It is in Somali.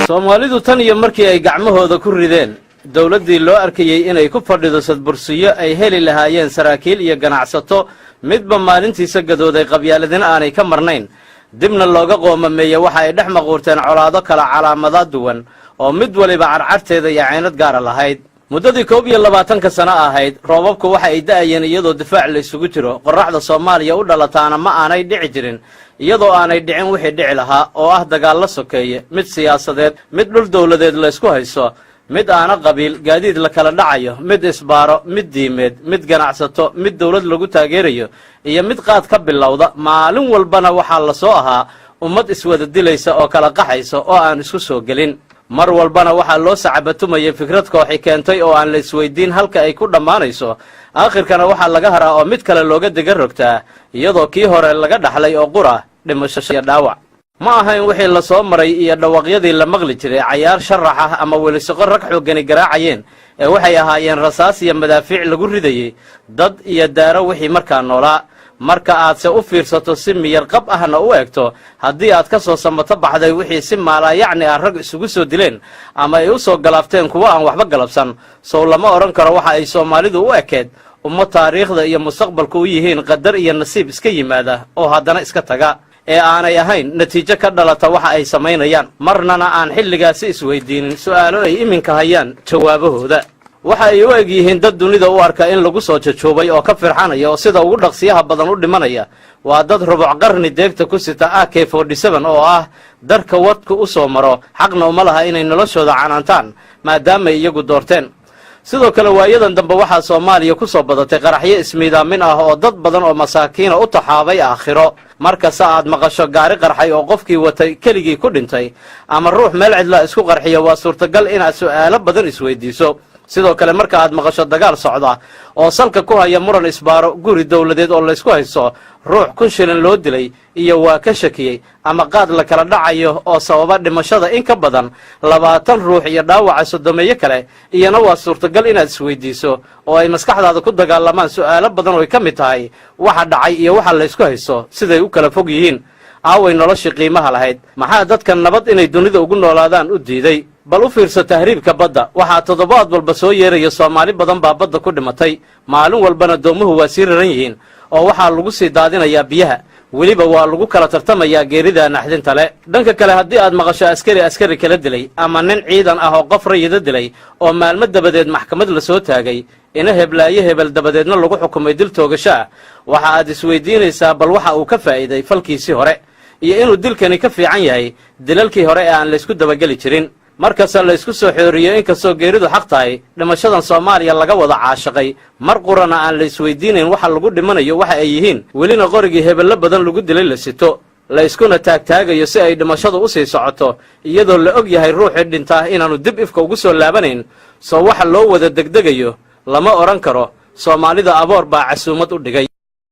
Soomaalidu tan iyo markii ay gacmahooda ku rideen dawladdii loo arkayay inay ku fadhido sadbursiyo ay heli lahaayeen saraakiil iyo ganacsato midba maalintiisa gadooday qabyaaladina aanay ka marnayn dibna looga qoomameeyay waxa ay dhex maquurteen colaado kala calaamada duwan oo mid waliba carcarteeda iyo caynad gaar lahayd muddadii 22 sano ahayd roobabku waxa ay da'ayeen iyadoo difaac la isugu jiro qorraxda Soomaaliya u dhalataana ma aanay dhici jirin iyadoo aanay dhicin wixii dhici lahaa oo ah dagaal la sokeeye mid siyaasadeed mid dhul dawladeed la isku hayso mid aana qabiil gaadiid la kala dhacayo mid isbaaro mid diimeed mid ganacsato mid dawlad lagu taageerayo iyo mid qaad ka bilowda maalin walbana waxa la soo ahaa ummad iswada dilaysa oo kala qaxayso oo aan isku soo gelin mar walbana waxa loo sacabatumay fikrad kooxi keentay oo aan la isweydiin halka ay ku dhamaanayso aakhirkana waxa laga haraa oo mid kale looga diga rogtaa iyadoo kii hore laga dhaxlay oo qura dhimasho iyo dhaawac ma ahayn wixii la soo maray iyo dhawaqyadii la maqli jiray cayaar sharax ah ama weli soqo rag xoogani garaacayeen ee waxay ahaayeen rasaas iyo madaafiic lagu ridayay dad iyo daaro wixii markaa noolaa marka aad se u fiirsato si miyar qab ahna u eegto haddii aad ka soo samato baxday wixii si maalayacni ah rag isugu soo dileen ama ay u soo galaafteen kuwa aan waxba galabsan soo lama oran karo waxa ay Soomaalidu u ekeed umma taariikhda iyo mustaqbalku u yihiin qadar iyo nasiib iska yimaada oo haddana iska taga ee aanay ahayn natiijo ka dhalata waxa ay sameynayaan marnana aan xilligaasi isweydiinin su'aalo ay iminka hayaan jawaabahooda waxa ay u eg yihiin dad dunida u arka in lagu soo jajoobay oo ka firxanaya oo sida ugu dhaqsiyaha badan u dhimanaya waa dad rubuc qarni deegta ku sita AK47 oo ah darka wadku u soo maro xaqna uma laha inay noloshooda canaantaan maadaama iyagu doorteen sidoo kale waayadan dambe waxa Soomaaliya ku soo badatay qaraxyo ismiidaamin ah oo dad badan oo masaakiin u taxaabay aakhiro marka saad maqasho gaari qarxay oo qofkii watay keligii ku dhintay ama ruux meel cidla isku qarxiyo waa suurtagal inaad su'aalo badan isweydiiso sidoo kale marka aad maqasho dagaal socda oo salka ku haya muran isbaaro guri dawladeed oo la isku haysto ruux kun shilin loo dilay iyo waa ka shakiyay ama qaad la kala dhacayo oo sababa dhimashada in ka badan 20 ruux iyo dhaawaca sodomeeye kale iyana waa suurtagal inaad isweydiiso oo ay maskaxdaada ku dagaalamaan su'aalo badan oo ka mid tahay waxa dhacay iyo waxa la isku haysto siday u kala fog yihiin aaway noloshii qiimaha lahayd maxaa dadka nabad inay dunida ugu noolaadaan u diiday bal u fiirso tahriibka badda waxa toddobaad walba soo yeeraya Soomaali badan baa badda ku dhimatay maalin walbana doomuhu waa sii raran yihiin oo waxa lagu sii daadinayaa biyaha weliba waa lagu kala tartamayaa geerida naxdinta leh dhanka kale haddii aad maqasho askari kala dilay ama nin ciidan ah oo qof rayida dilay oo maalmo dabadeed maxkamad la soo taagay ina heblaaye hebel dabadeedna lagu xukumay dil toogasho ah waxa aad isweydiinaysaa bal waxa uu ka faa'iiday falkiisii hore iyo inuu dilkani ka fiican yahay dilalkii hore ee aan la isku dabageli jirin markasta la isku soo xooriyo in kastoo geeridu xaq tahay dhimashadan Soomaaliya laga wada caashaqay mar qurana aan la isweydiinayn waxa lagu dhimanayo waxa ay yihiin welina qorigii hebel badan lagu dilay la sito la iskuna taagayo si ay dhimashadu u sii socoto iyadoo la og yahay ruuxii dhintaa inaanu dib ifka ugu soo laabanayn soo waxa loo wada degdegayo lama oran karo Soomaalida aboor baa casuumad u dhigay